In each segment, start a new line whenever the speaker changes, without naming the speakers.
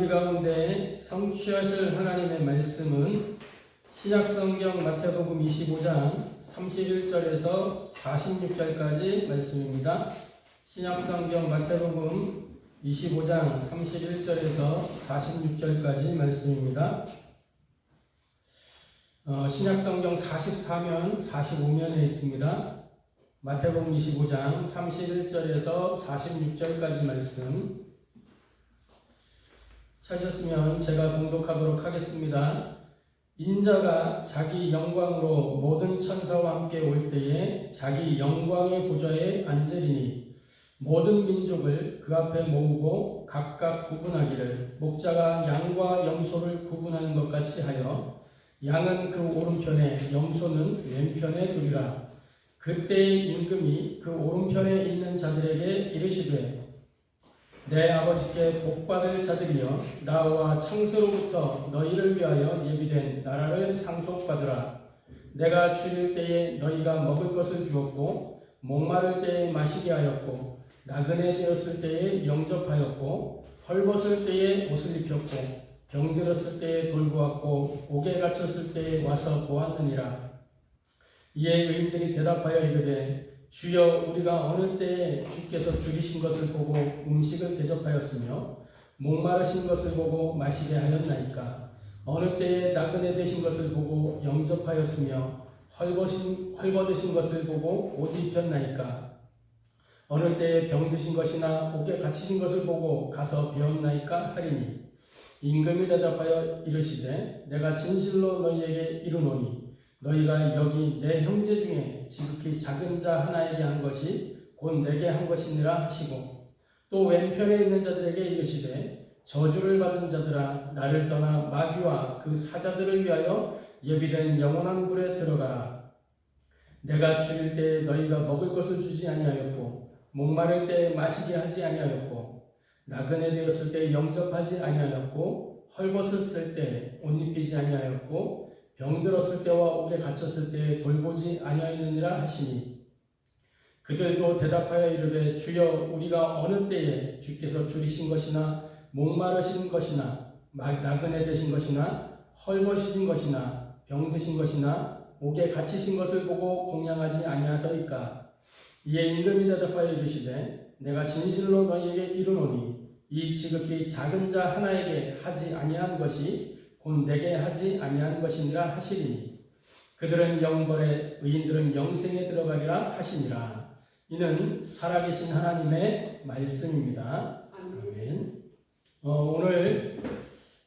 우리 가운데 성취하실 하나님의 말씀은 신약성경 마태복음 25장 31절에서 46절까지 말씀입니다. 신약성경 마태복음 25장 31절에서 46절까지 말씀입니다. 신약성경 44면, 45면에 있습니다. 마태복음 25장 31절에서 46절까지 말씀 찾으셨으면 제가 봉독하도록 하겠습니다. 인자가 자기 영광으로 모든 천사와 함께 올 때에 자기 영광의 보좌에 앉으리니 모든 민족을 그 앞에 모으고 각각 구분하기를 목자가 양과 염소를 구분하는 것 같이 하여 양은 그 오른편에 염소는 왼편에 두리라. 그때의 임금이 그 오른편에 있는 자들에게 이르시되 내 아버지께 복받을 자들이여 나와 창세로부터 너희를 위하여 예비된 나라를 상속받으라. 내가 줄일 때에 너희가 먹을 것을 주었고 목마를 때에 마시게 하였고 나그네 되었을 때에 영접하였고 헐벗을 때에 옷을 입혔고 병들었을 때에 돌보았고 옥에 갇혔을 때에 와서 보았느니라. 이에 의인들이 대답하여 이르되 주여 우리가 어느 때에 주께서 줄이신 것을 보고 음식을 대접하였으며 목마르신 것을 보고 마시게 하였나이까. 어느 때에 나그네 되신 것을 보고 영접하였으며 헐벗으신 것을 보고 옷 입혔나이까. 어느 때에 병드신 것이나 옥에 갇히신 것을 보고 가서 배웠나이까 하리니 임금이 대답하여 이르시되 내가 진실로 너희에게 이르노니 너희가 여기 내 형제 중에 지극히 작은 자 하나에게 한 것이 곧 내게 한 것이니라 하시고 또 왼편에 있는 자들에게 이르시되 저주를 받은 자들아 나를 떠나 마귀와 그 사자들을 위하여 예비된 영원한 불에 들어가라. 내가 줄일 때에 너희가 먹을 것을 주지 아니하였고 목마를 때에 마시게 하지 아니하였고 나그네 되었을 때에 영접하지 아니하였고 헐벗었을 때에 옷 입히지 아니하였고 병들었을 때와 옥에 갇혔을 때에 돌보지 아니하였느니라 하시니 그들도 대답하여 이르되 주여 우리가 어느 때에 주께서 줄이신 것이나 목마르신 것이나 나그네 되신 것이나 헐벗으신 것이나 병드신 것이나 옥에 갇히신 것을 보고 공양하지 아니하더이까. 이에 임금이 대답하여 이르시되 내가 진실로 너희에게 이르노니 이 지극히 작은 자 하나에게 하지 아니한 것이 곧 내게 하지 아니한 것이니라 하시리니 그들은 영벌에 의인들은 영생에 들어가리라 하시니라. 이는 살아계신 하나님의 말씀입니다. 아멘. 오늘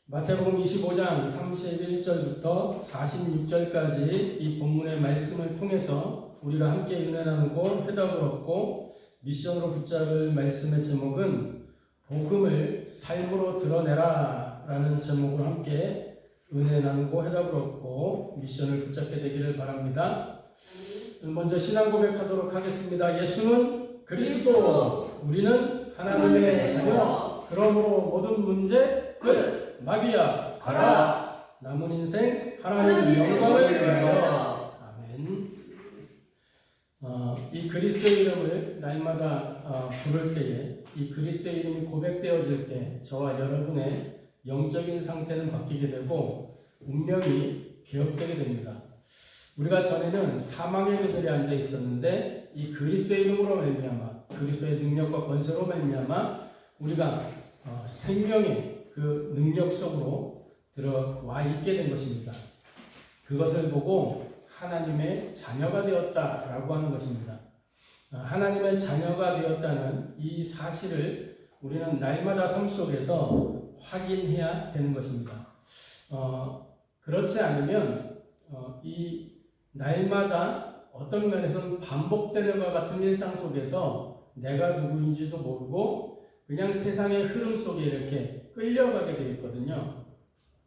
마태복음 25장 31절부터 46절까지 이 본문의 말씀을 통해서 우리가 함께 은혜 나누고 해답을 얻고 미션으로 붙잡을 말씀의 제목은 복음을 삶으로 드러내라 라는 제목으로 함께 은혜 나누고 해답을 얻고 미션을 붙잡게 되기를 바랍니다. 먼저 신앙 고백하도록 하겠습니다. 예수는 그리스도, 우리는 하나님의 자녀. 그러므로 모든 문제 끝. 마귀야 가라. 남은 인생 하나님의 영광을 위하여. 아멘. 이 그리스도의 이름을 날마다 부를 때에 이 그리스도의 이름이 고백되어질 때 저와 여러분의 영적인 상태는 바뀌게 되고 운명이 개혁되게 됩니다. 우리가 전에는 사망의 그늘에 앉아 있었는데 이 그리스도의 이름으로 말미암아 그리스도의 능력과 권세로 말미암아 우리가 생명의 그 능력 속으로 들어와 있게 된 것입니다. 그것을 보고 하나님의 자녀가 되었다라고 하는 것입니다. 하나님의 자녀가 되었다는 이 사실을 우리는 날마다 삶 속에서 확인해야 되는 것입니다. 그렇지 않으면 이 날마다 어떤 면에서는 반복되는 것 같은 일상 속에서 내가 누구인지도 모르고 그냥 세상의 흐름 속에 이렇게 끌려가게 되어 있거든요.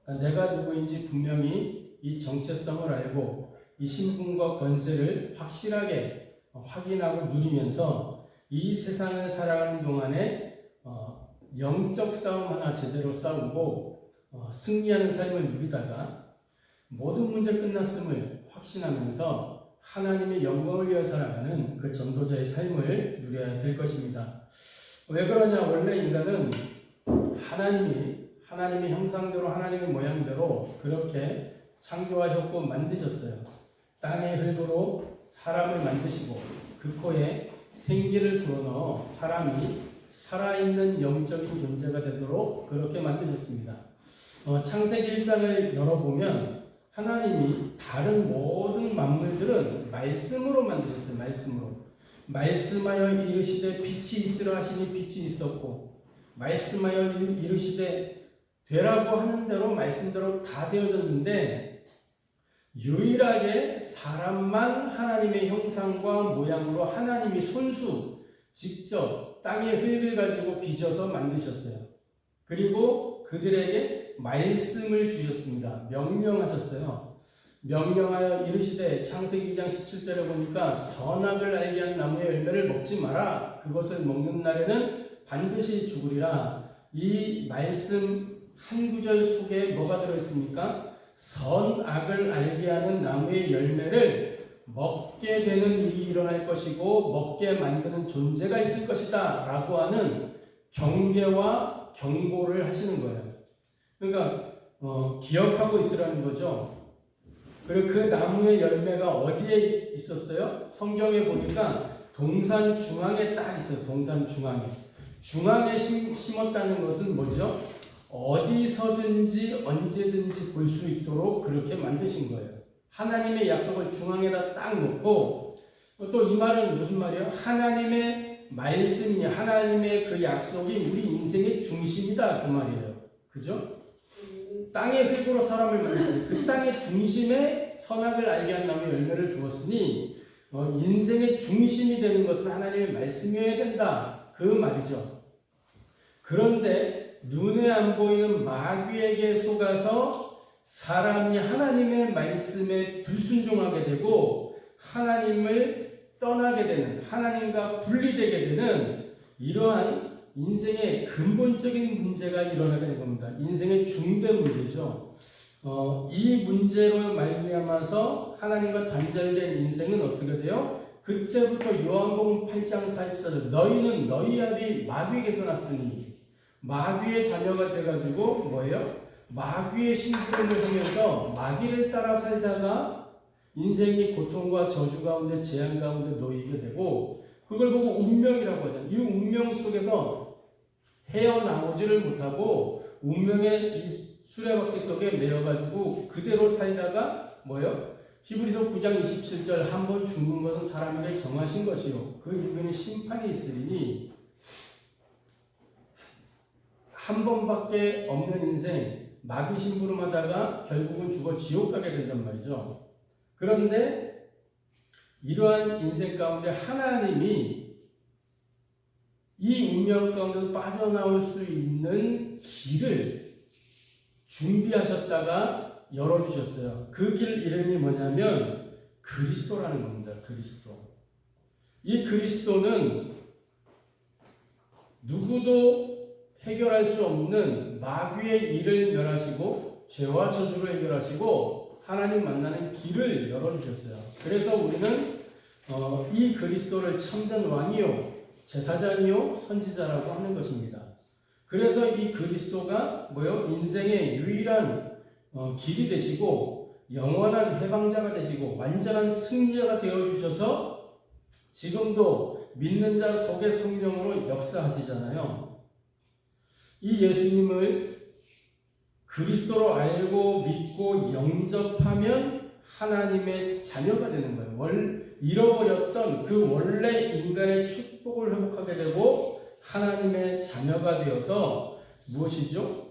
그러니까 내가 누구인지 분명히 이 정체성을 알고 이 신분과 권세를 확실하게 확인하고 누리면서 이 세상을 살아가는 동안에 영적 싸움 하나 제대로 싸우고 승리하는 삶을 누리다가 모든 문제 끝났음을 확신하면서 하나님의 영광을 위해 살아가는 그 전도자의 삶을 누려야 될 것입니다. 왜 그러냐? 원래 인간은 하나님이 하나님의 형상대로 하나님의 모양대로 그렇게 창조하셨고 만드셨어요. 땅의 흙으로 사람을 만드시고 그 코에 생기를 불어넣어 사람이 살아있는 영적인 존재가 되도록 그렇게 만드셨습니다. 창세기 1장을 열어보면 하나님이 다른 모든 만물들은 말씀으로 만드셨어요. 말씀으로. 말씀하여 이르시되 빛이 있으라 하시니 빛이 있었고, 말씀하여 이르시되 되라고 하는 대로 말씀대로 다 되어졌는데, 유일하게 사람만 하나님의 형상과 모양으로 하나님이 손수 직접 땅의 흙을 가지고 빚어서 만드셨어요. 그리고 그들에게 말씀을 주셨습니다. 명령하셨어요. 명령하여 이르시되, 창세기 2장 17절에 보니까 선악을 알게 한 나무의 열매를 먹지 마라. 그것을 먹는 날에는 반드시 죽으리라. 이 말씀 한 구절 속에 뭐가 들어있습니까? 선악을 알게 하는 나무의 열매를 먹게 되는 일이 일어날 것이고 먹게 만드는 존재가 있을 것이다 라고 하는 경계와 경고를 하시는 거예요. 그러니까 기억하고 있으라는 거죠. 그리고 그 나무의 열매가 어디에 있었어요? 성경에 보니까 동산 중앙에 딱 있어요. 동산 중앙에. 중앙에 심었다는 것은 뭐죠? 어디서든지 언제든지 볼 수 있도록 그렇게 만드신 거예요. 하나님의 약속을 중앙에다 딱 놓고, 또 이 말은 무슨 말이에요? 하나님의 말씀이, 하나님의 그 약속이 우리 인생의 중심이다 그 말이에요. 그죠? 땅의 흙으로 사람을 만드니 그 땅의 중심에 선악을 알게 한 나무의 열매를 두었으니 인생의 중심이 되는 것은 하나님의 말씀이어야 된다 그 말이죠. 그런데 눈에 안 보이는 마귀에게 속아서 사람이 하나님의 말씀에 불순종하게 되고 하나님을 떠나게 되는, 하나님과 분리되게 되는 이러한 인생의 근본적인 문제가 일어나게 된 겁니다. 인생의 중대 문제죠. 이 문제로 말미암아서 하나님과 단절된 인생은 어떻게 돼요? 그때부터 요한복음 8장 44절 너희는 너희 아비 마귀에게서 났으니, 마귀의 자녀가 돼가지고 뭐예요? 마귀의 심부름을 하면서 마귀를 따라 살다가 인생이 고통과 저주 가운데 재앙 가운데 놓이게 되고, 그걸 보고 운명이라고 하잖아요. 이 운명 속에서 헤어나오지를 못하고 운명의 이 수레바퀴 속에 매여가지고 그대로 살다가 뭐요? 히브리서 9장 27절 한 번 죽는 것은 사람에게 정하신 것이요 그 이후에는 심판이 있으리니, 한 번밖에 없는 인생 마귀 심부름하다가 결국은 죽어 지옥 가게 된단 말이죠. 그런데 이러한 인생 가운데 하나님이 이 운명 가운데서 빠져나올 수 있는 길을 준비하셨다가 열어주셨어요. 그 길 이름이 뭐냐면 그리스도라는 겁니다. 그리스도. 이 그리스도는 누구도 해결할 수 없는 마귀의 일을 멸하시고 죄와 저주를 해결하시고 하나님 만나는 길을 열어주셨어요. 그래서 우리는 이 그리스도를 참된 왕이요 제사장이요 선지자라고 하는 것입니다. 그래서 이 그리스도가 뭐요? 인생의 유일한 길이 되시고 영원한 해방자가 되시고 완전한 승리자가 되어주셔서 지금도 믿는 자 속에 성령으로 역사하시잖아요. 이 예수님을 그리스도로 알고 믿고 영접하면 하나님의 자녀가 되는 거예요. 잃어버렸던 그 원래 인간의 축복을 회복하게 되고 하나님의 자녀가 되어서 무엇이죠?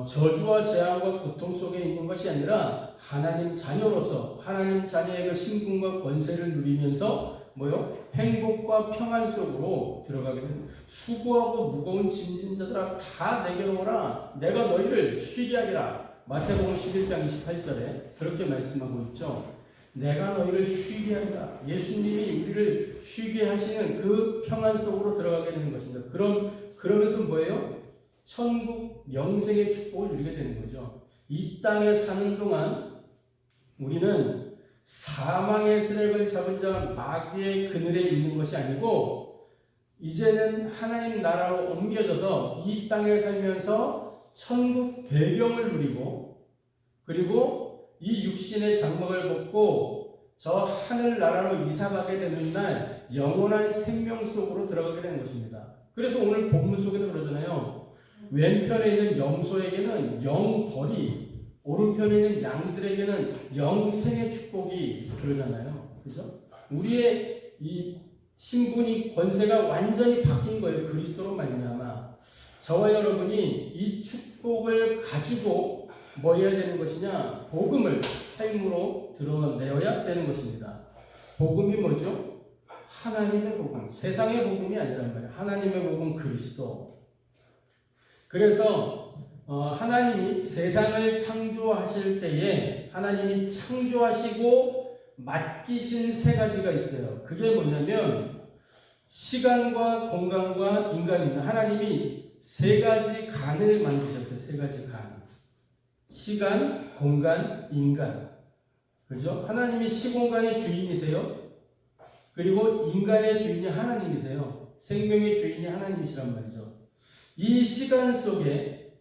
저주와 재앙과 고통 속에 있는 것이 아니라 하나님 자녀로서 하나님 자녀의 그 신분과 권세를 누리면서 뭐요? 행복과 평안 속으로 들어가게 됩니다. 수고하고 무거운 짐진 자들아 다 내게로 오라. 내가 너희를 쉬게 하리라. 마태복음 11장 28절에 그렇게 말씀하고 있죠. 내가 너희를 쉬게 하리라. 예수님이 우리를 쉬게 하시는 그 평안 속으로 들어가게 되는 것입니다. 그러면서 뭐예요? 천국 영생의 축복을 누리게 되는 거죠. 이 땅에 사는 동안 우리는 사망의 세력을 잡은 자 마귀의 그늘에 있는 것이 아니고 이제는 하나님 나라로 옮겨져서 이 땅에 살면서 천국 배경을 누리고 그리고 이 육신의 장막을 벗고 저 하늘 나라로 이사가게 되는 날 영원한 생명 속으로 들어가게 되는 것입니다. 그래서 오늘 본문 속에도 그러잖아요. 왼편에 있는 염소에게는 영벌이, 오른편에 있는 양들에게는 영생의 축복이 그러잖아요. 그죠? 우리의 이 신분이 권세가 완전히 바뀐 거예요. 그리스도로 말미암아. 저와 여러분이 이 축복을 가지고 뭐 해야 되는 것이냐? 복음을 삶으로 드러내어야 되는 것입니다. 복음이 뭐죠? 하나님의 복음. 세상의 복음이 아니란 말이에요. 하나님의 복음 그리스도. 그래서 하나님이 세상을 창조하실 때에 하나님이 창조하시고 맡기신 세 가지가 있어요. 그게 뭐냐면 시간과 공간과 인간입니다. 하나님이 세 가지 간을 만드셨어요. 세 가지 간. 시간, 공간, 인간. 그죠? 하나님이 시공간의 주인이세요. 그리고 인간의 주인이 하나님이세요. 생명의 주인이 하나님이시란 말이죠. 이 시간 속에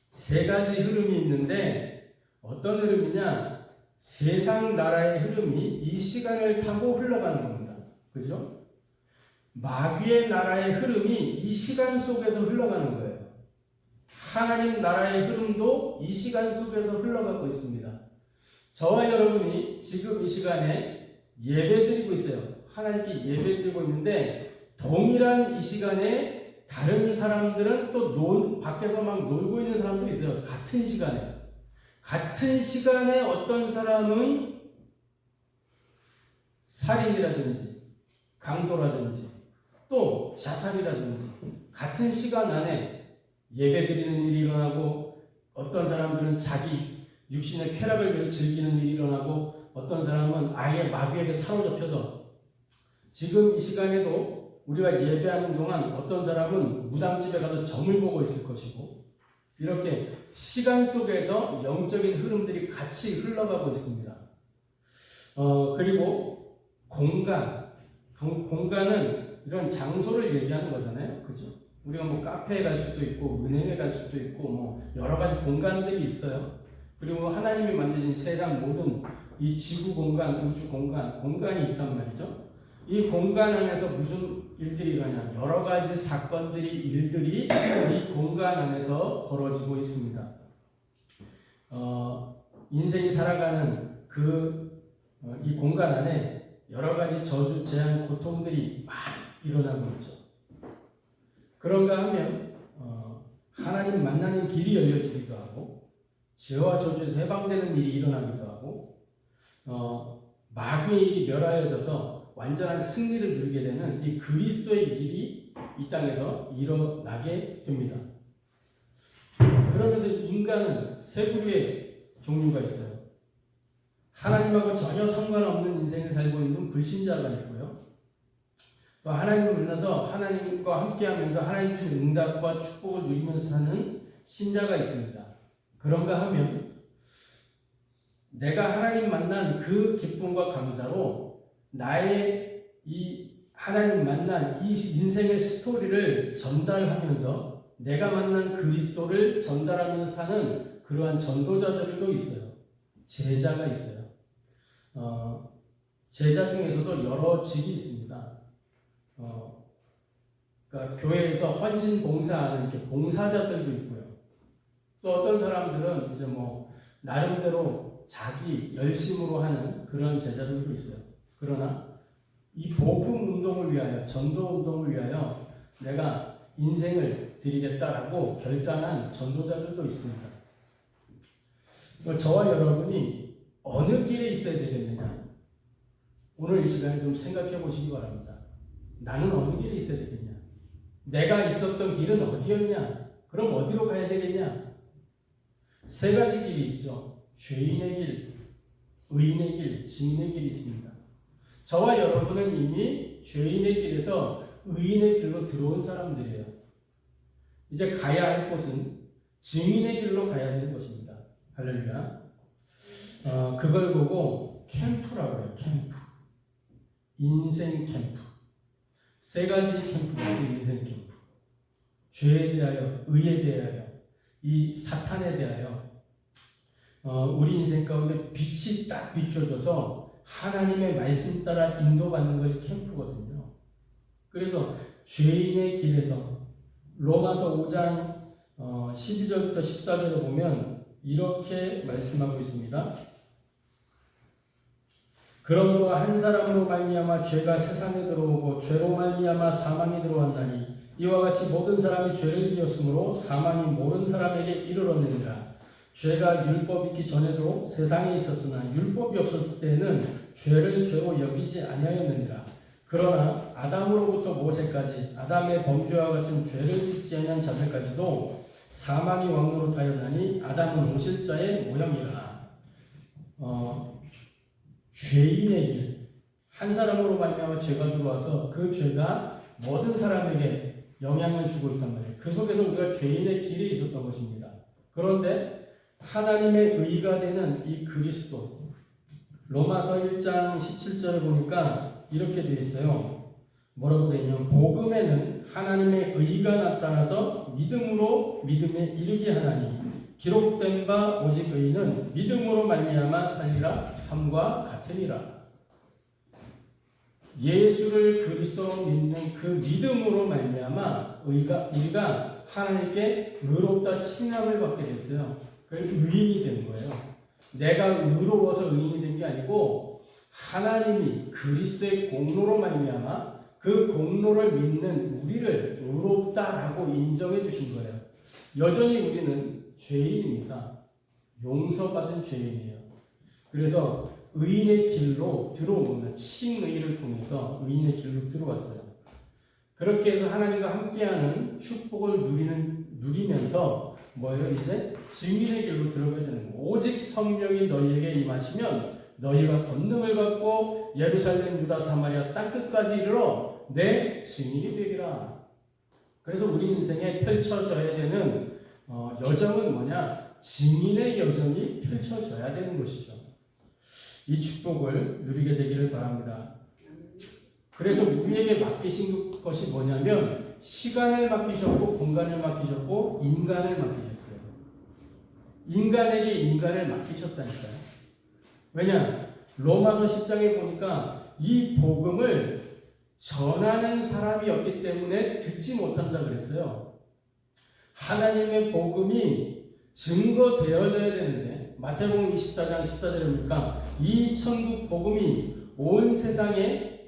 세 가지 흐름이 있는데 어떤 흐름이냐? 세상 나라의 흐름이 이 시간을 타고 흘러가는 겁니다. 그죠? 마귀의 나라의 흐름이 이 시간 속에서 흘러가는 거예요. 하나님 나라의 흐름도 이 시간 속에서 흘러가고 있습니다. 저와 여러분이 지금 이 시간에 예배드리고 있어요. 하나님께 예배드리고 있는데 동일한 이 시간에 다른 사람들은 또 밖에서 막 놀고 있는 사람도 있어요. 같은 시간에. 같은 시간에 어떤 사람은 살인이라든지 강도라든지 또 자살이라든지 같은 시간 안에 예배드리는 일이 일어나고 어떤 사람들은 자기 육신의 쾌락을 위해 즐기는 일이 일어나고 어떤 사람은 아예 마귀에게 사로잡혀서 지금 이 시간에도 우리가 예배하는 동안 어떤 사람은 무당집에 가서 점을 보고 있을 것이고 이렇게 시간 속에서 영적인 흐름들이 같이 흘러가고 있습니다. 그리고 공간은 이런 장소를 얘기하는 거잖아요. 그죠? 우리가 뭐 카페에 갈 수도 있고 은행에 갈 수도 있고 뭐 여러 가지 공간들이 있어요. 그리고 하나님이 만드신 세상 모든 이 지구 공간, 우주 공간이 있단 말이죠. 이 공간 안에서 무슨 일들이 일어나냐? 여러 가지 사건들이, 일들이 이 공간 안에서 벌어지고 있습니다. 인생이 살아가는 이 공간 안에 여러 가지 저주, 재앙, 고통들이 막 일어나고 있죠. 그런가 하면 하나님 만나는 길이 열려지기도 하고 죄와 저주에서 해방되는 일이 일어나기도 하고 마귀의 일이 멸하여져서 완전한 승리를 누리게 되는 이 그리스도의 일이 이 땅에서 일어나게 됩니다. 그러면서 인간은 세 부류의 종류가 있어요. 하나님하고 전혀 상관없는 인생을 살고 있는 불신자가 있고요. 또 하나님을 만나서 하나님과 함께하면서 하나님 주신 응답과 축복을 누리면서 사는 신자가 있습니다. 그런가 하면 내가 하나님 만난 그 기쁨과 감사로 나의 이 하나님 만난 이 인생의 스토리를 전달하면서 내가 만난 그리스도를 전달하면서 사는 그러한 전도자들도 있어요. 제자가 있어요. 제자 중에서도 여러 직이 있습니다. 그러니까 교회에서 헌신 봉사하는 이렇게 봉사자들도 있고요. 또 어떤 사람들은 이제 뭐 나름대로 자기 열심으로 하는 그런 제자들도 있어요. 그러나 이 복음 운동을 위하여, 전도 운동을 위하여 내가 인생을 드리겠다라고 결단한 전도자들도 있습니다. 저와 여러분이 어느 길에 있어야 되겠느냐? 오늘 이 시간에 좀 생각해 보시기 바랍니다. 나는 어느 길에 있어야 되겠냐? 내가 있었던 길은 어디였냐? 그럼 어디로 가야 되겠냐? 세 가지 길이 있죠. 죄인의 길, 의인의 길, 증인의 길이 있습니다. 저와 여러분은 이미 죄인의 길에서 의인의 길로 들어온 사람들이에요. 이제 가야 할 곳은 증인의 길로 가야 되는 것입니다. 할렐루야. 그걸 보고 캠프라고 해요. 캠프. 인생 캠프. 세 가지 캠프가 인생 캠프. 죄에 대하여, 의에 대하여, 이 사탄에 대하여 우리 인생 가운데 빛이 딱 비춰져서 하나님의 말씀 따라 인도받는 것이 캠프거든요. 그래서 죄인의 길에서 로마서 5장 12절부터 14절을 보면 이렇게 말씀하고 있습니다. 그러므로 한 사람으로 말미암아 죄가 세상에 들어오고 죄로 말미암아 사망이 들어왔나니 이와 같이 모든 사람이 죄를 지었으므로 사망이 모든 사람에게 이르렀느니라. 죄가 율법 있기 전에도 세상에 있었으나 율법이 없었을 때에는 죄를 죄로 여기지 아니하였느니라. 그러나 아담으로부터 모세까지 아담의 범죄와 같은 죄를 짓지 아니한 자들까지도 사망이 왕노릇하였나니 아담은 오실자의 모형이라. 죄인의 길, 한 사람으로 말미암아 죄가 들어와서 그 죄가 모든 사람에게 영향을 주고 있단 말이에요. 그 속에서 우리가 죄인의 길에 있었던 것입니다. 그런데 하나님의 의가 되는 이 그리스도, 로마서 1장 17절을 보니까 이렇게 되어 있어요. 뭐라고 되어 있냐면 복음에는 하나님의 의가 나타나서 믿음으로 믿음에 이르게 하나니 기록된 바 오직 의인은 믿음으로 말미암아 살리라 함과 같으니라. 예수를 그리스도로 믿는 그 믿음으로 말미암아 우리가 하나님께 의롭다 칭함을 받게 됐어요. 그 의인이 된 거예요. 내가 의로워서 의인이 된 게 아니고 하나님이 그리스도의 공로로 말미암아 그 공로를 믿는 우리를 의롭다라고 인정해 주신 거예요. 여전히 우리는 죄인입니다. 용서받은 죄인이에요. 그래서 의인의 길로 들어오는 칭의를 통해서 의인의 길로 들어왔어요. 그렇게 해서 하나님과 함께하는 축복을 누리면서 뭐예요? 이제 증인의 길로 들어가야 되는 거예요. 오직 성령이 너희에게 임하시면 너희가 권능을 받고 예루살렘, 유다, 사마리아 땅끝까지 이르러 내 증인이 되리라. 그래서 우리 인생에 펼쳐져야 되는 여정은 뭐냐? 증인의 여정이 펼쳐져야 되는 것이죠. 이 축복을 누리게 되기를 바랍니다. 그래서 우리에게 맡기신 것이 뭐냐면 시간을 맡기셨고 공간을 맡기셨고 인간을 맡기셨어요. 인간에게 인간을 맡기셨다니까요. 왜냐? 로마서 10장에 보니까 이 복음을 전하는 사람이 없기 때문에 듣지 못한다 그랬어요. 하나님의 복음이 증거되어져야 되는데 마태복음 24장 14절에 보니까 이 천국 복음이 온 세상에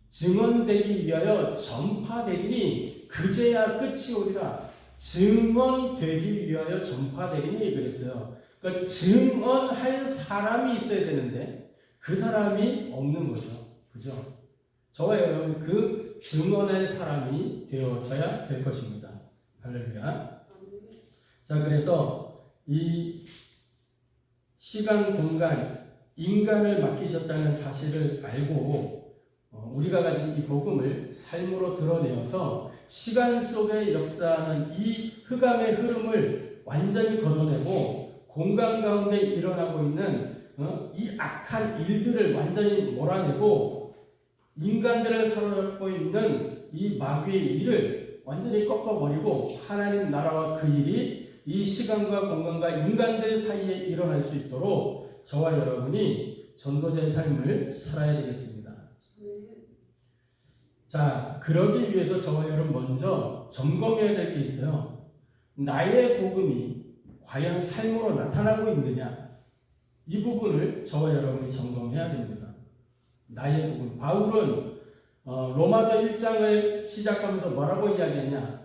증언되기 위하여 전파되리니 그제야 끝이 오리라. 증언되기 위하여 전파되리니 그랬어요. 그러니까 증언할 사람이 있어야 되는데 그 사람이 없는 거죠. 그죠? 저와 여러분 그 증언할 사람이 되어져야 될 것입니다. 할렐루야. 자, 그래서 이 시간, 공간, 인간을 맡기셨다는 사실을 알고 우리가 가진 이 복음을 삶으로 드러내어서 시간 속에 역사하는 이 흑암의 흐름을 완전히 걷어내고 공간 가운데 일어나고 있는 이 악한 일들을 완전히 몰아내고 인간들을 사로잡고 있는 이 마귀의 일을 완전히 꺾어버리고 하나님 나라와 그 일이 이 시간과 공간과 인간들 사이에 일어날 수 있도록 저와 여러분이 전도자의 삶을 살아야 되겠습니다. 자, 그러기 위해서 저와 여러분 먼저 점검해야 될 게 있어요. 나의 복음이 과연 삶으로 나타나고 있느냐? 이 부분을 저와 여러분이 점검해야 됩니다. 나의 복음. 바울은 로마서 1장을 시작하면서 뭐라고 이야기하냐?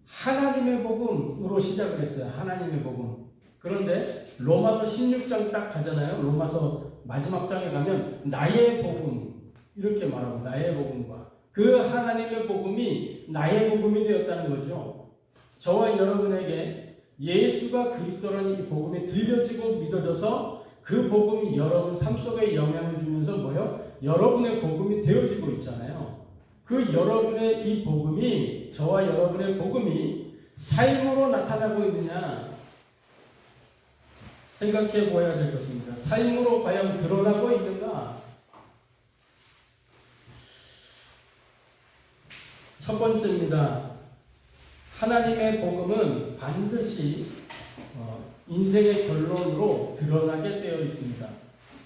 하나님의 복음으로 시작을 했어요. 하나님의 복음. 그런데 로마서 16장 딱 가잖아요. 로마서 마지막 장에 가면 나의 복음 이렇게 말하고 나의 복음과 그 하나님의 복음이 나의 복음이 되었다는 거죠. 저와 여러분에게 예수가 그리스도라는 이 복음이 들려지고 믿어져서 그 복음이 여러분 삶 속에 영향을 주면서 뭐요? 여러분의 복음이 되어지고 있잖아요. 그 여러분의 이 복음이 저와 여러분의 복음이 삶으로 나타나고 있느냐 생각해 보아야 될 것입니다. 삶으로 과연 드러나고 있는가? 첫 번째입니다. 하나님의 복음은 반드시 인생의 결론으로 드러나게 되어 있습니다.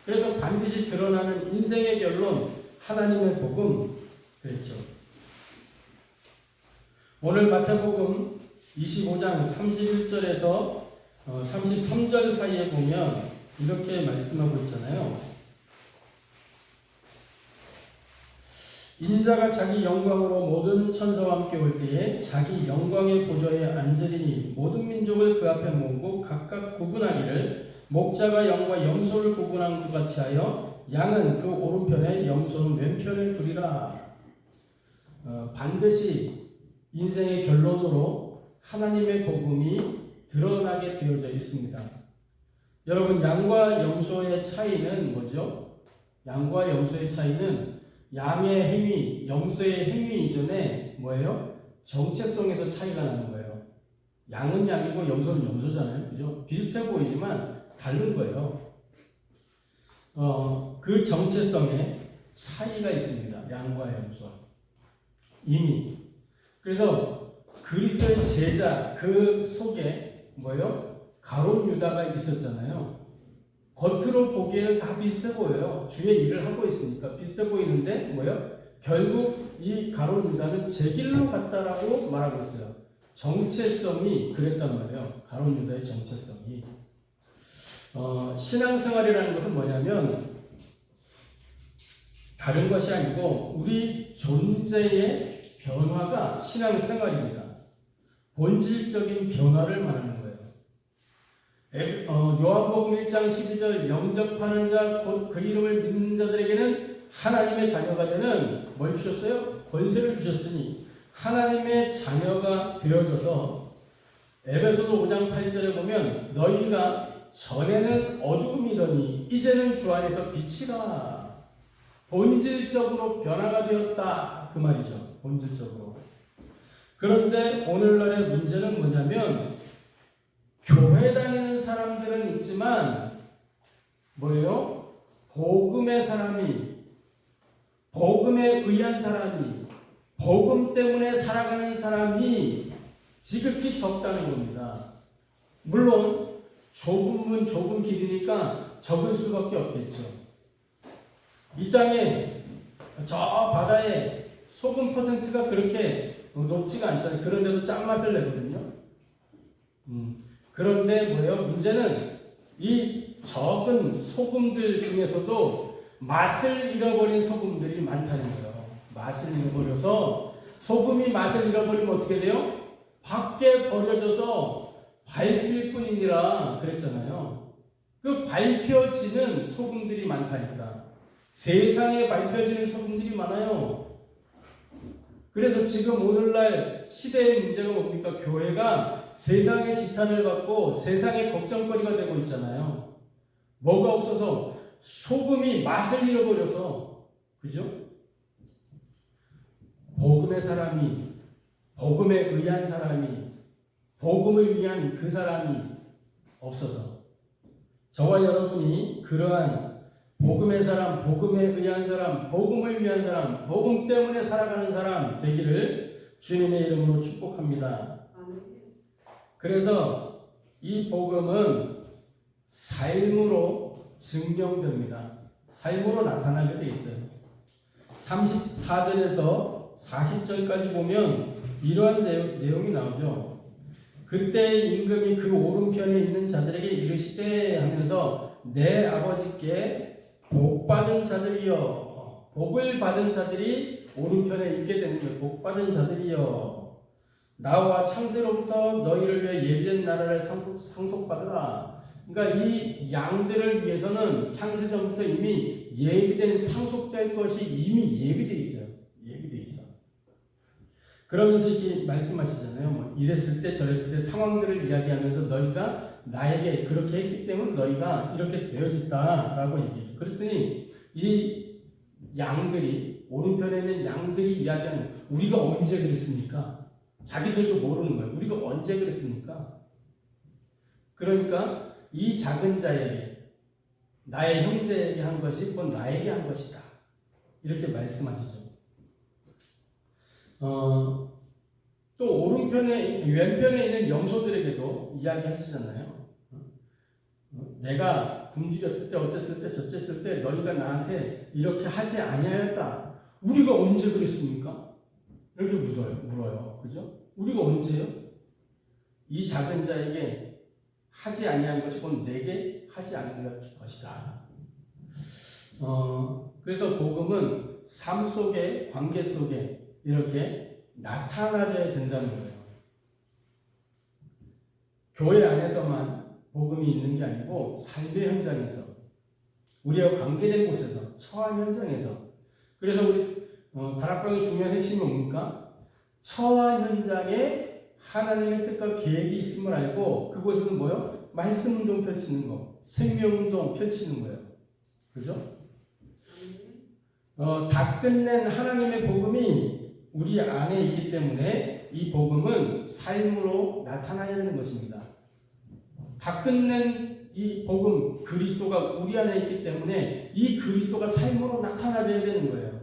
그래서 반드시 드러나는 인생의 결론, 하나님의 복음 그랬죠. 오늘 마태복음 25장 31절에서 33절 사이에 보면 이렇게 말씀하고 있잖아요. 인자가 자기 영광으로 모든 천사와 함께 올 때에 자기 영광의 보좌에 앉으리니 모든 민족을 그 앞에 모으고 각각 구분하기를 목자가 양과 염소를 구분한 것 같이 하여 양은 그 오른편에 염소는 왼편에 두리라. 반드시 인생의 결론으로 하나님의 복음이 드러나게 되어져 있습니다. 여러분, 양과 염소의 차이는 뭐죠? 양과 염소의 차이는 양의 행위, 염소의 행위 이전에 뭐예요? 정체성에서 차이가 나는 거예요. 양은 양이고 염소는 염소잖아요. 그죠? 비슷해 보이지만 다른 거예요. 그 정체성에 차이가 있습니다. 양과 염소. 이미. 그래서 그리스도의 제자 그 속에 뭐예요? 가룟 유다가 있었잖아요. 겉으로 보기에는 다 비슷해 보여요. 주의 일을 하고 있으니까 비슷해 보이는데 뭐예요? 결국 이 가룟 유다는 제 길로 갔다라고 말하고 있어요. 정체성이 그랬단 말이에요. 가룟 유다의 정체성이. 신앙생활이라는 것은 뭐냐면 다른 것이 아니고 우리 존재의 변화가 신앙생활입니다. 본질적인 변화를 말하는 거예요. 요한복음 1장 12절 영접하는 자 곧 그 이름을 믿는 자들에게는 하나님의 자녀가 되는 뭘 주셨어요? 권세를 주셨으니 하나님의 자녀가 되어져서 에베소서 5장 8절에 보면 너희가 전에는 어두움이더니 이제는 주 안에서 빛이라. 본질적으로 변화가 되었다 그 말이죠. 본질적으로. 그런데 오늘날의 문제는 뭐냐면 교회 다니는 사람들은 있지만 뭐예요? 복음의 사람이, 복음에 의한 사람이, 복음 때문에 살아가는 사람이 지극히 적다는 겁니다. 물론 좁은 문 좁은 길이니까 적을 수밖에 없겠죠. 이 땅에 저 바다에 소금 퍼센트가 그렇게 높지가 않잖아요. 그런데도 짠맛을 내거든요. 그런데 뭐예요? 문제는 이 적은 소금들 중에서도 맛을 잃어버린 소금들이 많다는 거예요. 맛을 잃어버려서 소금이 맛을 잃어버리면 어떻게 돼요? 밖에 버려져서 밟힐 뿐이니라 그랬잖아요. 그 밟혀지는 소금들이 많다니까. 세상에 밟혀지는 소금들이 많아요. 그래서 지금 오늘날 시대의 문제가 뭡니까? 교회가 세상의 지탄을 받고 세상의 걱정거리가 되고 있잖아요. 뭐가 없어서 소금이 맛을 잃어버려서, 그죠? 복음의 사람이, 복음에 의한 사람이, 복음을 위한 그 사람이 없어서 저와 여러분이 그러한 복음의 사람, 복음에 의한 사람, 복음을 위한 사람, 복음 때문에 살아가는 사람 되기를 주님의 이름으로 축복합니다. 그래서 이 복음은 삶으로 증명됩니다. 삶으로 나타나게 돼 있어요. 34절에서 40절까지 보면 이러한 내용이 나오죠. 그때 임금이 그 오른편에 있는 자들에게 이르시되 하면서 내 아버지께 복 받은 자들이여, 복을 받은 자들이 오른편에 있게 되는 거예요. 복 받은 자들이여, 나와 창세로부터 너희를 위해 예비된 나라를 상속받으라. 그러니까 이 양들을 위해서는 창세전부터 이미 예비된 상속될 것이 이미 예비되어 있어요. 예비되어 있어. 그러면서 이렇게 말씀하시잖아요. 뭐 이랬을 때 저랬을 때 상황들을 이야기하면서 너희가 나에게 그렇게 했기 때문에 너희가 이렇게 되어졌다라고 얘기해요. 그랬더니 이 양들이, 오른편에 있는 양들이 이야기하는, 우리가 언제 그랬습니까? 자기들도 모르는 거예요. 우리가 언제 그랬습니까? 그러니까 이 작은 자에게, 나의 형제에게 한 것이 곧 나에게 한 것이다. 이렇게 말씀하시죠. 또 오른편에, 왼편에 있는 염소들에게도 이야기하시잖아요. 내가 굶주렸을 때 어쨌을 때 저쨌을 때 너희가 나한테 이렇게 하지 아니하였다. 우리가 언제 그랬습니까? 이렇게 물어요. 그죠? 우리가 언제요? 이 작은 자에게 하지 아니한 것이 곧 내게 하지 않은 것이다. 그래서 복음은 삶 속에, 관계 속에 이렇게 나타나져야 된다는 거예요. 교회 안에서만 복음이 있는 게 아니고 삶의 현장에서, 우리와 관계된 곳에서, 처한 현장에서. 그래서 우리 다락방의 중요한 핵심이 뭡니까? 처한 현장에 하나님의 뜻과 계획이 있음을 알고 그곳에서 뭐요? 말씀 운동 펼치는 거, 생명 운동 펼치는 거예요. 그죠? 다 끝낸 하나님의 복음이 우리 안에 있기 때문에 이 복음은 삶으로 나타나야 되는 것입니다. 다 끝낸 이 복음, 그리스도가 우리 안에 있기 때문에 이 그리스도가 삶으로 나타나줘야 되는 거예요.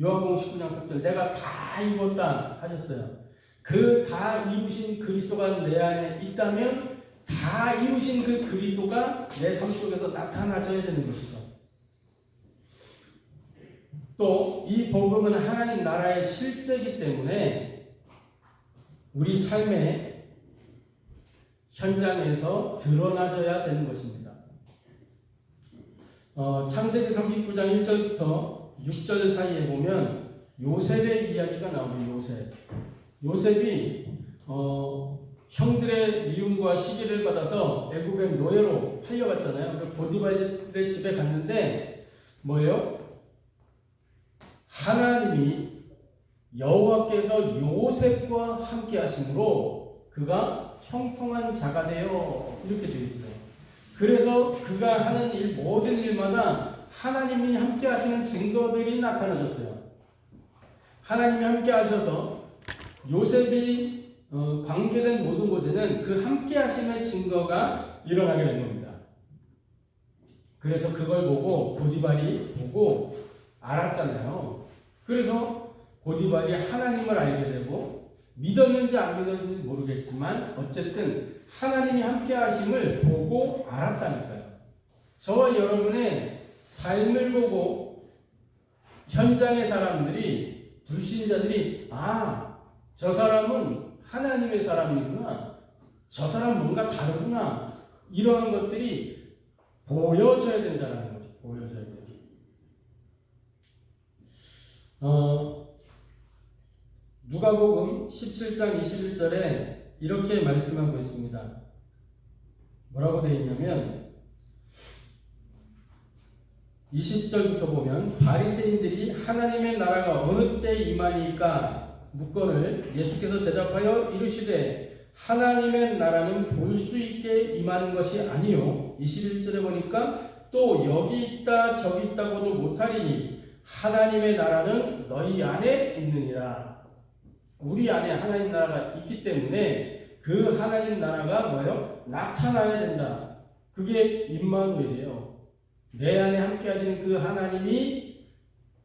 요한복음 19장 10절 내가 다 이루었다 하셨어요. 그 다 이루신 그리스도가 내 안에 있다면 다 이루신 그 그리스도가 내 삶 속에서 나타나줘야 되는 것이죠. 또 이 복음은 하나님 나라의 실제이기 때문에 우리 삶의 현장에서 드러나져야 되는 것입니다. 창세기 39장 1절부터 6절 사이에 보면 요셉의 이야기가 나오죠. 요셉이 형들의 미움과 시기를 받아서 애굽의 노예로 팔려갔잖아요. 그 보디발의 집에 갔는데 뭐예요? 하나님이 여호와께서 요셉과 함께 하심으로 그가 형통한 자가 되어 이렇게 되어 있어요. 그래서 그가 하는 모든 일마다 하나님이 함께 하시는 증거들이 나타나졌어요. 하나님이 함께 하셔서 요셉이 관계된 모든 곳에는 그 함께 하심의 증거가 일어나게 된 겁니다. 그래서 그걸 보고 보디발이 보고 알았잖아요. 그래서 보디발이 하나님을 알게 되고 믿었는지 안 믿었는지 모르겠지만 어쨌든 하나님이 함께 하심을 보고 알았다니까요. 저와 여러분의 삶을 보고 현장의 사람들이, 불신자들이 저 사람은 하나님의 사람이구나, 저 사람 뭔가 다르구나, 이러한 것들이 보여져야 된다는 거죠. 보여져야 돼요. 누가복음 17장 21절에 이렇게 말씀하고 있습니다. 뭐라고 되어 있냐면 20절부터 보면 바리새인들이 하나님의 나라가 어느 때 임하니까 묻거늘 예수께서 대답하여 이르시되 하나님의 나라는 볼 수 있게 임하는 것이 아니요. 21절에 보니까 또 여기 있다 저기 있다고도 못하리니 하나님의 나라는 너희 안에 있느니라. 우리 안에 하나님 나라가 있기 때문에 그 하나님 나라가 뭐예요? 나타나야 된다. 그게 임마누엘이에요. 내 안에 함께 하시는 그 하나님이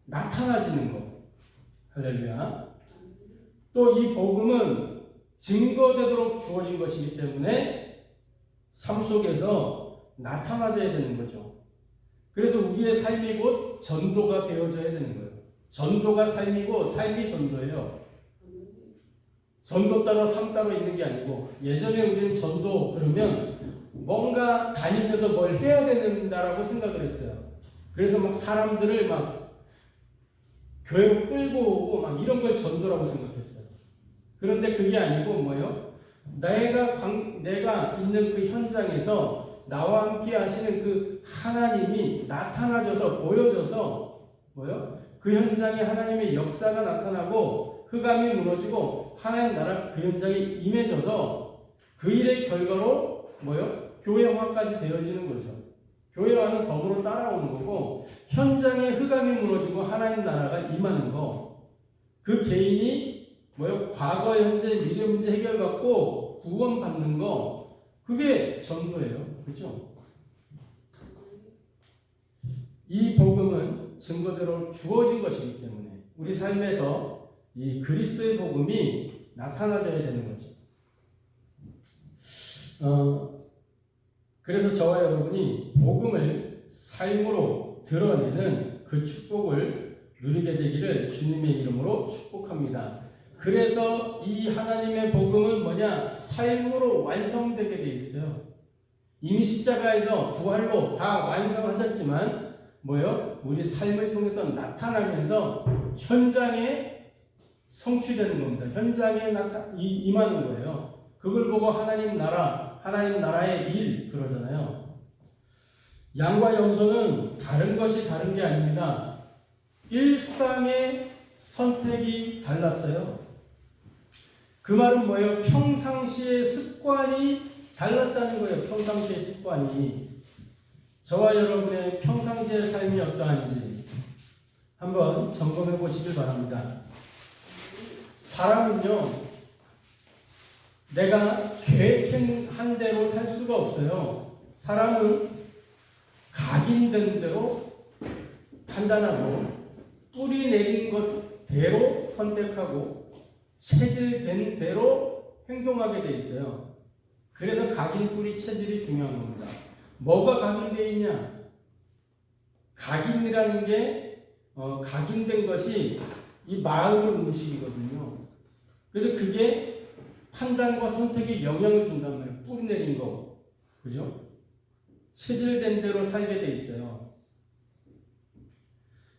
나타나지는 것. 할렐루야. 또 이 복음은 증거되도록 주어진 것이기 때문에 삶 속에서 나타나져야 되는 거죠. 그래서 우리의 삶이 곧 전도가 되어져야 되는 거예요. 전도가 삶이고 삶이 전도예요. 전도 따로 삶 따로 있는 게 아니고, 예전에 우리는 전도 그러면 뭔가 다니면서 뭘 해야 된다라고 생각을 했어요. 그래서 막 사람들을 막 교회로 끌고 오고 막 이런 걸 전도라고 생각했어요. 그런데 그게 아니고 뭐예요? 내가 있는 그 현장에서 나와 함께 하시는 그 하나님이 나타나져서 보여져서 뭐예요? 그 현장에 하나님의 역사가 나타나고 흑암이 무너지고 하나님 나라 그 현장에 임해져서 그 일의 결과로 뭐예요? 교회화까지 되어지는 거죠. 교회화는 덤으로 따라오는 거고 현장에 흑암이 무너지고 하나님 나라가 임하는 거. 그 개인이 뭐예요? 과거, 현재, 미래 문제 해결받고 구원받는 거. 그게 전도예요. 그렇죠? 이 복음은 증거대로 주어진 것이기 때문에 우리 삶에서 이 그리스도의 복음이 나타나져야 되는 거죠. 그래서 저와 여러분이 복음을 삶으로 드러내는 그 축복을 누리게 되기를 주님의 이름으로 축복합니다. 그래서 이 하나님의 복음은 뭐냐? 삶으로 완성되게 돼 있어요. 이미 십자가에서 부활로 다 완성하셨지만 뭐요? 우리 삶을 통해서 나타나면서 현장에 성취되는 겁니다. 현장에 임하는 거예요. 그걸 보고 하나님 나라의 일 그러잖아요. 양과 염소는 다른 것이 다른 게 아닙니다. 일상의 선택이 달랐어요. 그 말은 뭐예요? 평상시의 습관이 달랐다는 거예요. 평상시의 습관이. 저와 여러분의 평상시의 삶이 어떠한지 한번 점검해 보시길 바랍니다. 사람은요, 내가 계획한 대로 살 수가 없어요. 사람은 각인된 대로 판단하고 뿌리 내린 것대로 선택하고 체질된 대로 행동하게 돼 있어요. 그래서 각인 뿌리 체질이 중요한 겁니다. 뭐가 각인되어 있냐? 각인이라는 게 각인된 것이 이 마음의 음식이거든요. 그래서 그게 판단과 선택에 영향을 준단 말이에요. 뿌리 내린 거. 그죠? 체질된 대로 살게 돼 있어요.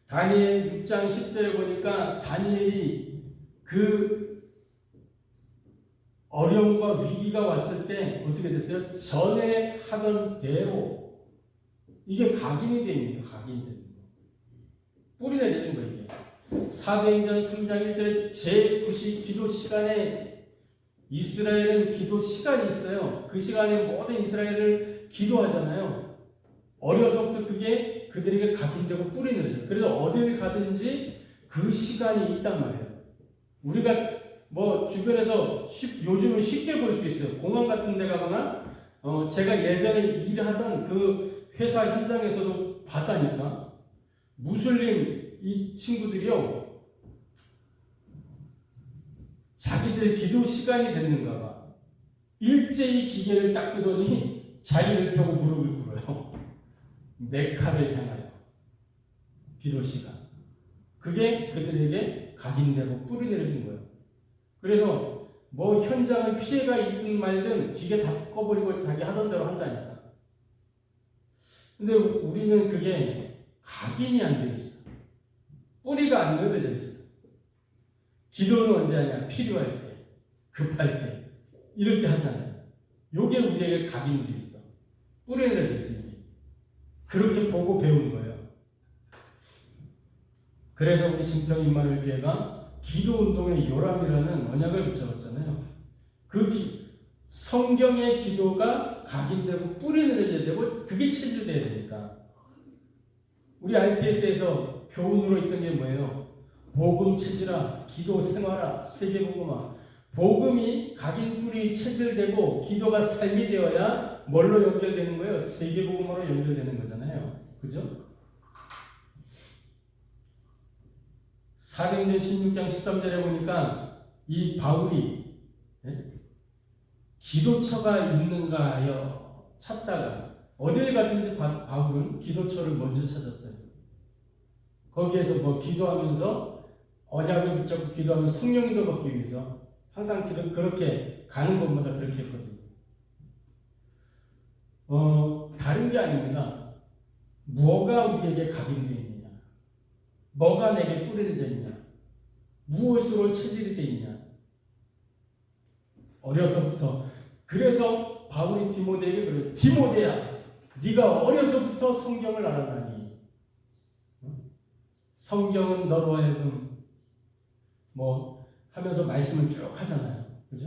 다니엘 6장 10절에 보니까 다니엘이 그 어려움과 위기가 왔을 때 어떻게 됐어요? 전에 하던 대로 이게 각인이 됩니다. 각인이 됩니다. 뿌리 내리는 거예요. 이게. 사도행전 3장 1절에 제9시 기도 시간에 이스라엘은 기도 시간이 있어요. 그 시간에 모든 이스라엘을 기도하잖아요. 어려서부터 그게 그들에게 각인되고 뿌리 내려요. 그래서 어딜 가든지 그 시간이 있단 말이에요. 우리가 뭐 주변에서 요즘은 쉽게 볼 수 있어요. 공항 같은 데 가거나 제가 예전에 일하던 그 회사 현장에서도 봤다니까. 무슬림 이 친구들이요. 자기들 기도 시간이 됐는가 봐. 일제히 기계를 딱 끄더니 자리를 펴고 무릎을 꿇어요. 메카를 향하여 기도 시간. 그게 그들에게 각인되고 뿌리 내려진 거예요. 그래서 뭐 현장을 피해가 있든 말든 기계 다 꺼버리고 자기 하던 대로 한다니까. 근데 우리는 그게 각인이 안 되어 있어. 뿌리가 안 내려져 있어. 기도는 언제 하냐? 필요할 때, 급할 때, 이럴 때 하잖아요. 요게 우리에게 각인이 되어 있어. 뿌리 내려져 있어. 그렇게 보고 배운 거예요. 그래서 우리 증평 임마누엘 교회가 기도 운동의 요람이라는 언약을 붙잡았잖아요. 성경의 기도가 각인되고 뿌리 내려져야 되고 그게 체질돼야 되니까. 우리 RTS에서 교훈으로 있던 게 뭐예요? 복음 체질화, 기도 생활화, 세계복음화. 복음이 각인 뿌리 체질되고 기도가 삶이 되어야 뭘로 연결되는 거예요? 세계복음화로 연결되는 거잖아요. 그죠? 사도행전 16장 13절에 보니까 이 바울이 기도처가 있는가 하여 찾다가 어딜 가든지 바울은 기도처를 먼저 찾았어요. 거기에서 뭐 기도하면서 언약을 붙잡고 기도하면 성령이 더 받기 위해서 항상 그렇게 가는 것마다 그렇게 했거든요. 다른 게 아닙니다. 뭐가 우리에게 각인되어 있느냐? 뭐가 내게 뿌려져 있냐? 무엇으로 체질이 되어 있냐? 어려서부터. 그래서 바울이 디모데에게 그래요. 디모데야, 네가 어려서부터 성경을 알아나니 성경은 너로 하여금 뭐 하면서 말씀을 쭉 하잖아요. 그죠?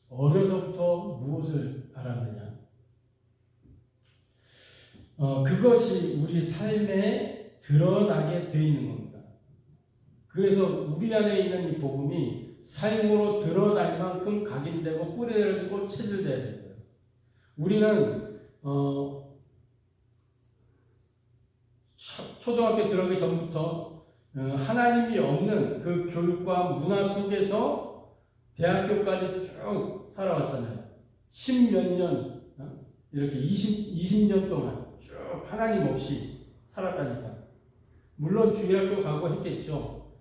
어려서부터 무엇을 알았느냐? 그것이 우리 삶에 드러나게 되어 있는 겁니다. 그래서 우리 안에 있는 이 복음이 삶으로 드러날 만큼 각인되고 뿌려내려지고 체질돼야 돼요. 우리는 초등학교 들어가기 전부터 하나님이 없는 그 교육과 문화 속에서 대학교까지 쭉 살아왔잖아요. 십몇 년 이렇게 20년 동안 쭉 하나님 없이 살았다니까. 물론 주일학교 가고 했겠죠.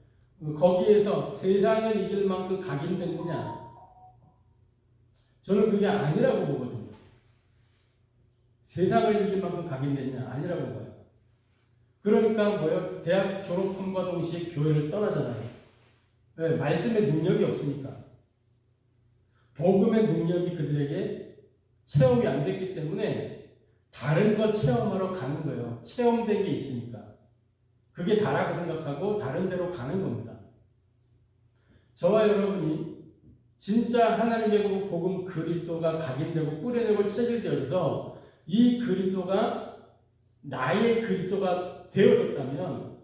거기에서 세상을 이길 만큼 각인됐느냐? 저는 그게 아니라고 보거든요. 세상을 이길 만큼 각인됐냐? 아니라고 봐요. 그러니까 뭐요? 대학 졸업함과 동시에 교회를 떠나잖아요. 왜? 말씀의 능력이 없으니까. 복음의 능력이 그들에게 체험이 안 됐기 때문에 다른 거 체험하러 가는 거예요. 체험된 게 있으니까. 그게 다라고 생각하고 다른 데로 가는 겁니다. 저와 여러분이 진짜 하나님의 복음 그리스도가 각인되고 뿌려내고 체질되어서 이 그리스도가 나의 그리스도가 되어졌다면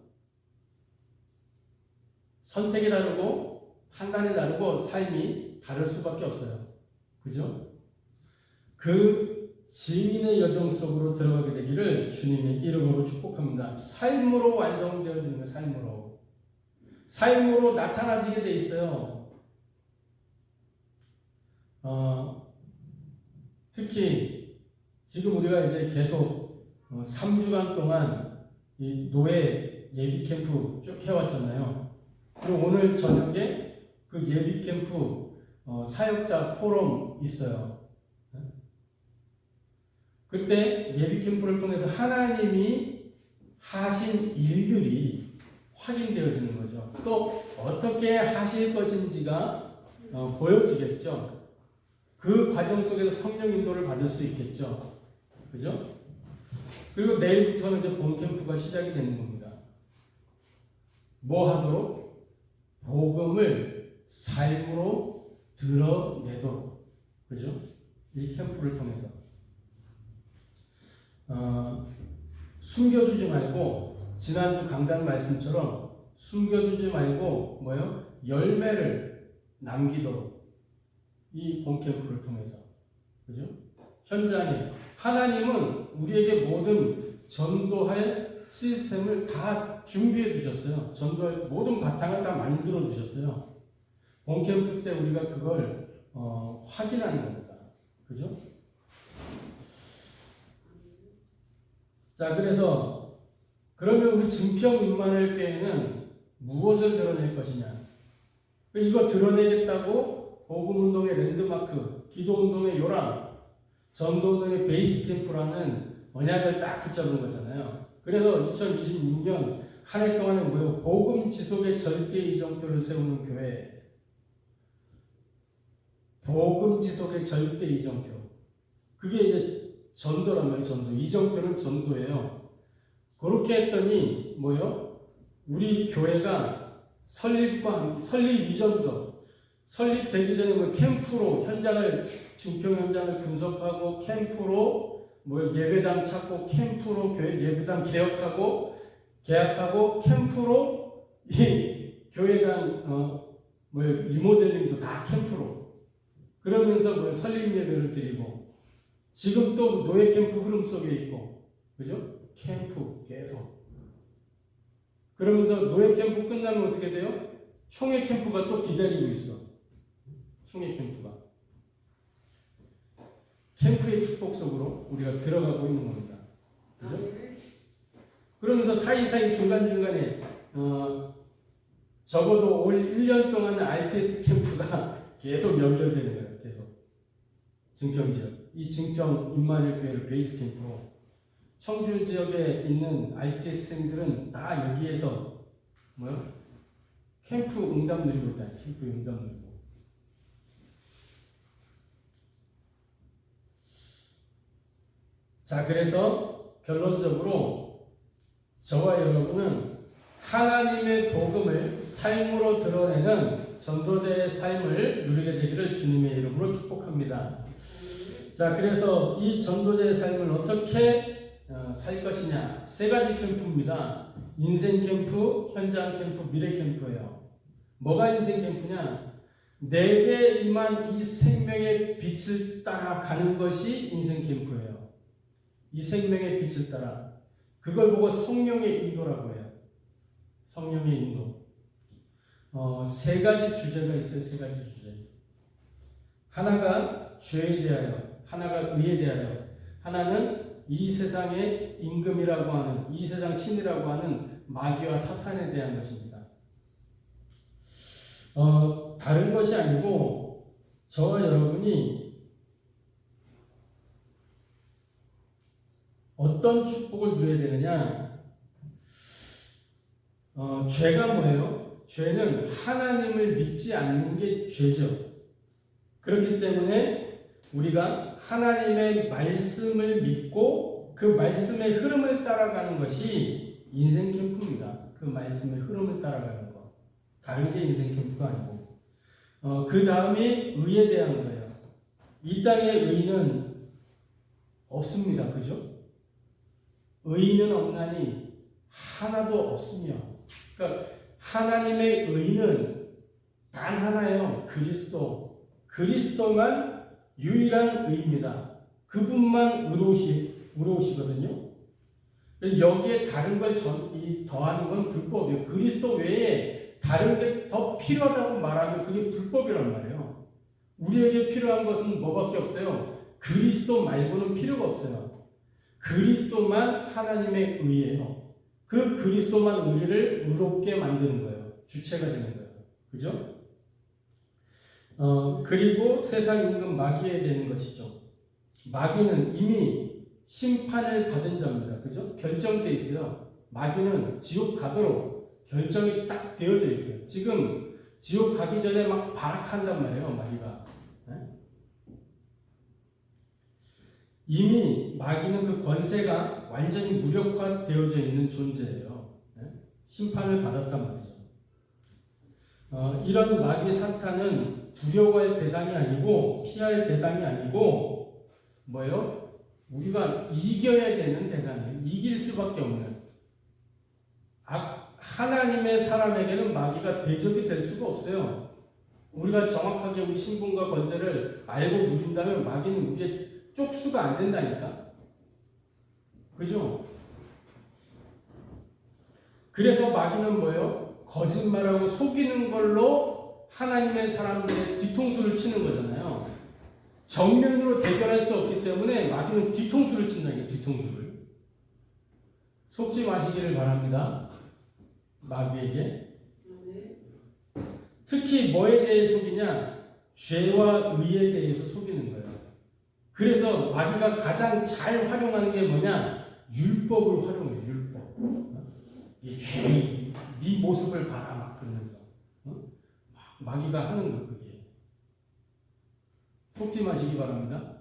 선택이 다르고 판단이 다르고 삶이 다를 수밖에 없어요. 그죠? 그 증인의 여정 속으로 들어가게 되기를 주님의 이름으로 축복합니다. 삶으로 완성되어지는 거예요. 삶으로 나타나지게 돼 있어요. 특히 지금 우리가 이제 계속 3주간 동안 이 노예 예비 캠프 쭉 해왔잖아요. 그리고 오늘 저녁에 그 예비 캠프 사역자 포럼 있어요. 그때 예비 캠프를 통해서 하나님이 하신 일들이 확인되어지는 거죠. 또 어떻게 하실 것인지가 보여지겠죠. 그 과정 속에서 성령 인도를 받을 수 있겠죠. 그죠? 그리고 내일부터는 이제 본 캠프가 시작이 되는 겁니다. 뭐 하도록? 복음을 삶으로 드러내도록. 그죠? 이 캠프를 통해서. 숨겨두지 말고, 지난주 강단 말씀처럼 숨겨두지 말고, 뭐요? 열매를 남기도록. 이 본캠프를 통해서. 그죠? 현장에. 하나님은 우리에게 모든 전도할 시스템을 다 준비해 주셨어요. 전도할 모든 바탕을 다 만들어 주셨어요. 본캠프 때 우리가 그걸 확인하는 겁니다. 그죠? 자, 그래서 그러면 우리 증평 임마누엘 교회는 무엇을 드러낼 것이냐? 이거 드러내겠다고 복음운동의 랜드마크, 기도운동의 요람, 전도운동의 베이스 캠프라는 언약을 딱 붙잡은 거잖아요. 그래서 2026년 한 해 동안에 뭐예요? 복음 지속의 절대 이정표를 세우는 교회. 복음 지속의 절대 이정표. 그게 이제 전도란 말이에요. 전도. 이정표는 전도예요. 그렇게 했더니 뭐요? 우리 교회가 설립 이전부터 설립되기 전에 뭐 캠프로 현장을 증평 현장을 분석하고 캠프로 뭐 예배당 찾고 캠프로 교회 예배당 계약하고 캠프로 이 교회당 뭐 리모델링도 다 캠프로 그러면서 뭐 설립 예배를 드리고 지금 또 노예 캠프 흐름 속에 있고 그죠? 캠프 계속 그러면서 노예 캠프 끝나면 어떻게 돼요? 총회 캠프가 또 기다리고 있어. 총회 캠프가. 캠프의 축복 속으로 우리가 들어가고 있는 겁니다. 그죠? 그러면서 사이사이 중간중간에 적어도 올 1년 동안 RTS 캠프가 계속 연결되는 거예요. 계속. 증평 지역. 이 증평 임마누엘 교회를 베이스 캠프로 청주 지역에 있는 RTS생들은 다 여기에서 뭐요? 캠프 응답 누리고 있다. 캠프 응답 누리고. 자, 그래서 결론적으로 저와 여러분은 하나님의 복음을 삶으로 드러내는 전도자의 삶을 누리게 되기를 주님의 이름으로 축복합니다. 자, 그래서 이 전도자의 삶을 어떻게 살 것이냐. 세 가지 캠프입니다. 인생 캠프, 현장 캠프, 미래 캠프예요. 뭐가 인생 캠프냐? 내게 임한 이 생명의 빛을 따라 가는 것이 인생 캠프예요. 이 생명의 빛을 따라. 그걸 보고 성령의 인도라고 해요. 성령의 인도. 세 가지 주제가 있어요. 세 가지 주제. 하나가 죄에 대하여, 하나가 의에 대하여, 하나는 이 세상의 임금이라고 하는, 이 세상 신이라고 하는 마귀와 사탄에 대한 것입니다. 다른 것이 아니고 저와 여러분이 어떤 축복을 누려야 되느냐? 죄가 뭐예요? 죄는 하나님을 믿지 않는 게 죄죠. 그렇기 때문에 우리가 하나님의 말씀을 믿고 그 말씀의 흐름을 따라가는 것이 인생 캠프입니다. 그 말씀의 흐름을 따라가는 것. 다른 게 인생 캠프가 아니고. 그 다음이 의에 대한 거예요. 이 땅의 의는 없습니다. 그죠? 의는 없나니 하나도 없으며. 그러니까 하나님의 의는 단 하나예요. 그리스도. 그리스도만 유일한 의입니다. 그분만 의로우시거든요. 여기에 다른 걸 더하는 건 불법이에요. 그리스도 외에 다른 게 더 필요하다고 말하면 그게 불법이란 말이에요. 우리에게 필요한 것은 뭐밖에 없어요? 그리스도 말고는 필요가 없어요. 그리스도만 하나님의 의예요. 그 그리스도만 우리를 의롭게 만드는 거예요. 주체가 되는 거예요. 그죠? 그리고 세상 임금 마귀에 대는 것이죠. 마귀는 이미 심판을 받은 자입니다. 그죠? 결정되어 있어요. 마귀는 지옥 가도록 결정이 딱 되어져 있어요. 지금 지옥 가기 전에 막 발악한단 말이에요. 마귀가. 네? 이미 마귀는 그 권세가 완전히 무력화되어져 있는 존재예요. 네? 심판을 받았단 말이죠. 이런 마귀 사탄은 두려워할 대상이 아니고 피할 대상이 아니고 뭐예요? 우리가 이겨야 되는 대상이에요. 이길 수밖에 없는. 하나님의 사람에게는 마귀가 대적이 될 수가 없어요. 우리가 정확하게 우리 신분과 권세를 알고 누린다면 마귀는 우리의 쪽수가 안 된다니까. 그죠? 그래서 마귀는 뭐예요? 거짓말하고 속이는 걸로 하나님의 사람들의 뒤통수를 치는 거잖아요. 정면으로 대결할 수 없기 때문에 마귀는 뒤통수를 친다니까. 뒤통수를. 속지 마시기를 바랍니다. 마귀에게. 특히 뭐에 대해 속이냐? 죄와 의에 대해서 속이는 거예요. 그래서 마귀가 가장 잘 활용하는 게 뭐냐? 율법을 활용해요. 율법. 이 죄, 네 모습을 봐라 막 그러면서 마귀가 하는 거 그게. 속지 마시기 바랍니다.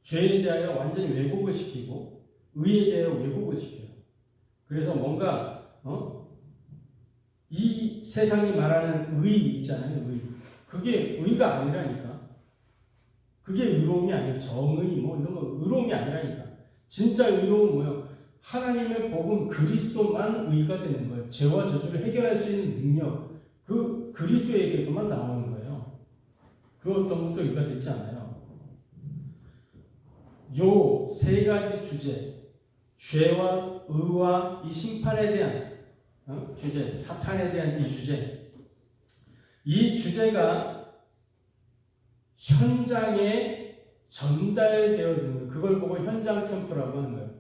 죄에 대하여 완전히 왜곡을 시키고 의에 대하여 왜곡을 시켜요. 그래서 뭔가 이 세상이 말하는 의 있잖아요. 의. 그게 의가 아니라니까. 그게 의로움이 아니에요. 정의 뭐 이런 거 의로움이 아니라니까. 진짜 의로움은 뭐예요? 하나님의 복음 그리스도만 의가 되는 거예요. 죄와 저주를 해결할 수 있는 능력. 그 그리스도에게서만 나오는 거예요. 그 어떤 것도 의가 되지 않아요. 요 세 가지 주제, 죄와 의와 이 심판에 대한 주제, 사탄에 대한 이 주제, 이 주제가 현장에 전달되어지는, 그걸 보고 현장 캠프라고 하는 거예요.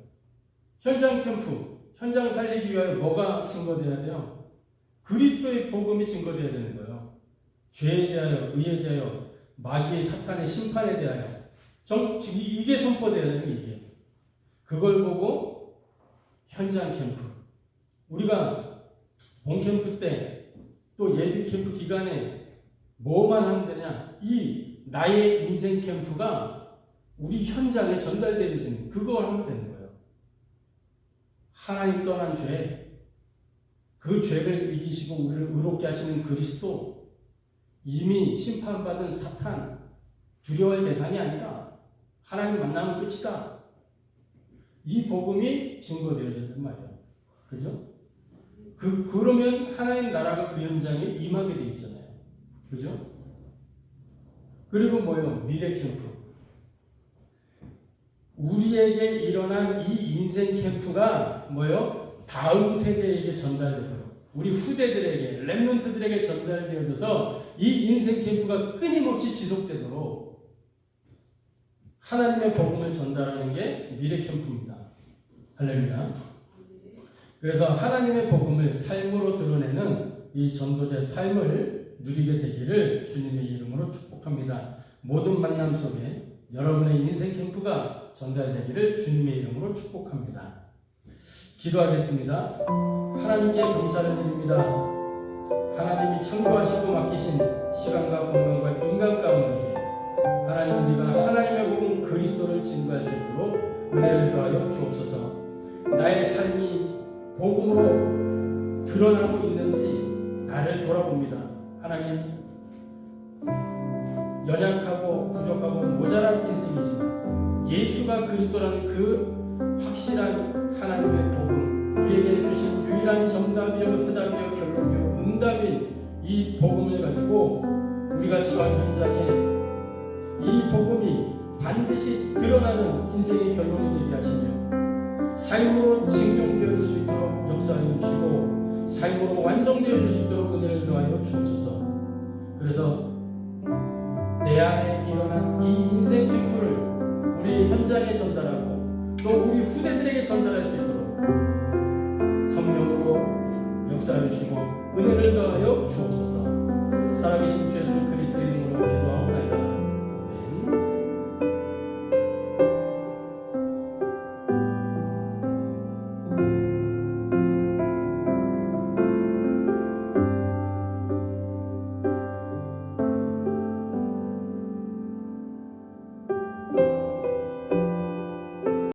현장 캠프, 현장 살리기 위하여 뭐가 증거되어야 돼요? 그리스도의 복음이 증거되어야 되는 거예요. 죄에 대하여, 의에 대하여, 마귀의 사탄의 심판에 대하여. 이게 선포되어야 되는 게 이게. 그걸 보고 현장 캠프. 우리가 본 캠프 때 또 예비 캠프 기간에 뭐만 하면 되냐? 이 나의 인생 캠프가 우리 현장에 전달되어지는 그걸 하면 되는 거예요. 하나님 떠난 죄, 그 죄를 이기시고 우리를 의롭게 하시는 그리스도, 이미 심판받은 사탄, 두려워할 대상이 아니다. 하나님 만나면 끝이다. 이 복음이 증거되어진단 말이에요. 그죠? 그러면 하나님 나라가 그 현장에 임하게 돼 있잖아요. 그죠? 그리고 뭐예요? 미래 캠프. 우리에게 일어난 이 인생 캠프가 뭐예요? 다음 세대에게 전달되도록, 우리 후대들에게, 렘넌트들에게 전달되어져서 이 인생 캠프가 끊임없이 지속되도록 하나님의 복음을 전달하는 게 미래 캠프입니다. 할렐루야. 그래서 하나님의 복음을 삶으로 드러내는 이 전도자의 삶을 누리게 되기를 주님의 이름으로 축복합니다. 모든 만남 속에 여러분의 인생 캠프가 전달되기를 주님의 이름으로 축복합니다. 기도하겠습니다. 하나님께 감사를 드립니다. 하나님이 참고하시고 맡기신 시간과 공간과 인간 가운데 하나님 우리가 하나님의 복음 그리스도를 증거할 수 있도록 은혜를 더하여 주옵소서. 나의 삶이 복음으로 드러나고 있는지 나를 돌아봅니다. 하나님, 연약하고 부족하고 모자란 인생이지만 예수가 그리스도라는 그 확실한 하나님의 복음, 우리에게 주신 유일한 정답이요 해답이요 결론이요 응답인 이 복음을 가지고 우리가 처한 현장에 이 복음이 반드시 드러나는 인생의 결론이 되게 하시며 삶으로 증명되어질 수 있도록 역사하여 주시고 삶으로 완성되어질 수 있도록 은혜를 더하여 주옵소서. 그래서 내 안에 일어난 이 인생 캠프를 우리 현장에 전달하고 또 우리 후대들에게 전달할 수 있도록 성령으로 역사하여 주시고 은혜를 더하여 주옵소서. 살아계신 주 예수 그리스도의 이름으로 기도하옵소서.